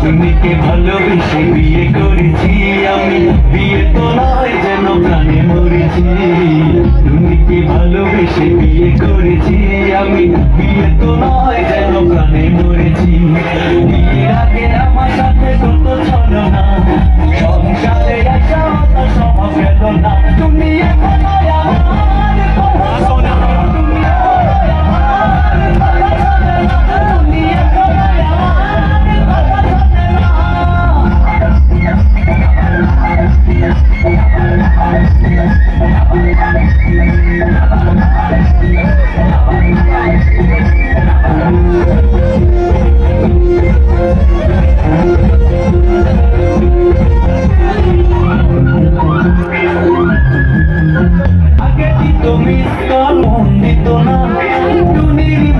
তুমিকে ভালোবেসে বিয়ে করেছি আমি, বিয়ে তো নয় যেন প্রাণে মরেছি। তুমিকে ভালোবেসে বিয়ে করেছি আমি, বিয়ে তো নয় যেন প্রাণে মরেছি। বিয়ের আগে আমার সাথে কত ছলনা, সংসারে আসা হতো স্বভাব গেল না। তুমি এখন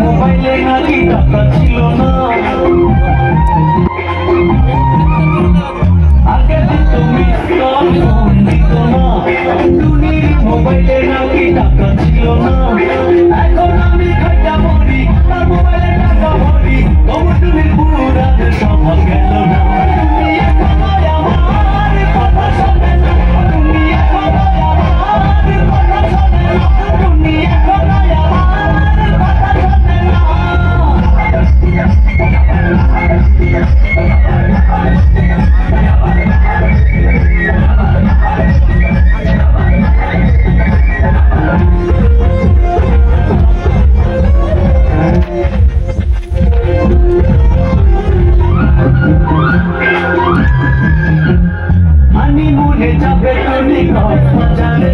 মোবাইলে নাকি টাকা ছিল না, আগে দিত মিস কল ফোন দিত না, টুনির মোবাইলে নাকি টাকা ছিল না। এখন আমি খাইটা মরি, তার মোবাইলে টাকা ভরি, তবু টুনির পুরাতে স্বভাব গেল না। তুমি এখন আমার কথা শোনে না, তুমি এখন আমার কথা শোনে না, তুমি এখন আমার কথা শোনে না। হানিমুনে যাবে তুমি কক্সবাজারে,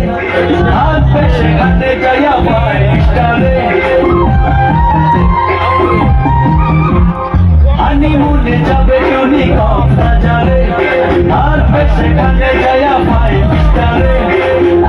হাত পেশে ঘাটে যাইয়া ফাইভ স্টারে। হানিমুনে যাবে তুমি কক্সবাজারে, হাত পেশে ঘাটে যাইয়া ফাইভ স্টারে।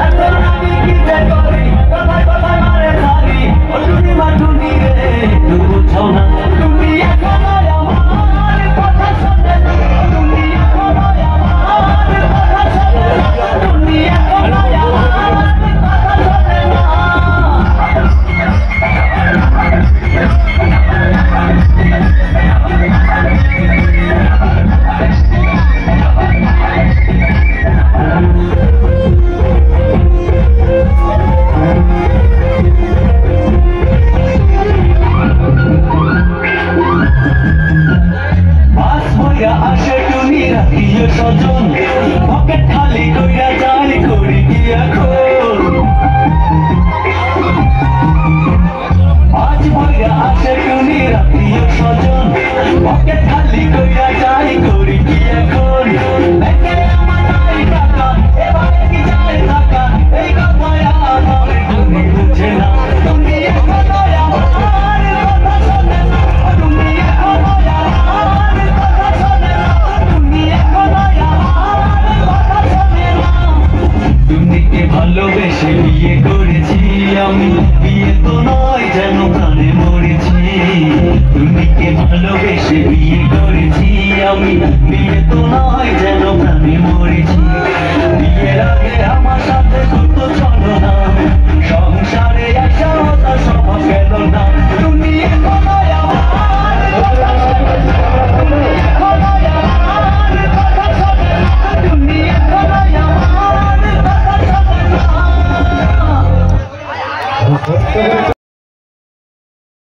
এখন আমি কি যে করি, কথায় কথায় মারে সারি, ও টুনি মা টুনি রে, তুমি বুঝো না। তুমি এখন আমার কথা শোনে না, তুমি এখন আমার কথা শোনে না, তুমি এখন আমার কথা শোনে না। আসে তুমি রাখিও সজন, পকেট খালি কইরা যাই করি কি এখন। আজ ভইরা আসে তুমি রাখিও সজন, পকেট খালি কইরা যাই করি কি এখন। ব্যাংকে আমার নাই টাকা, এবারে কি যায় টাকা, এই কথায় আমার তুমি বুঝে না। তুমি এখন আমার কথা শোনে না, তুমি এখন আমার কথা শোনে না, তুমি এখন আমার কথা শোনে না। তুমিকে ভালোবেসে বিয়ে করেছি আমি, বিয়ে তো নয় যেন প্রাণে মরেছি। তুমিকে ভালোবেসে বিয়ে করেছি আমি, বিয়ে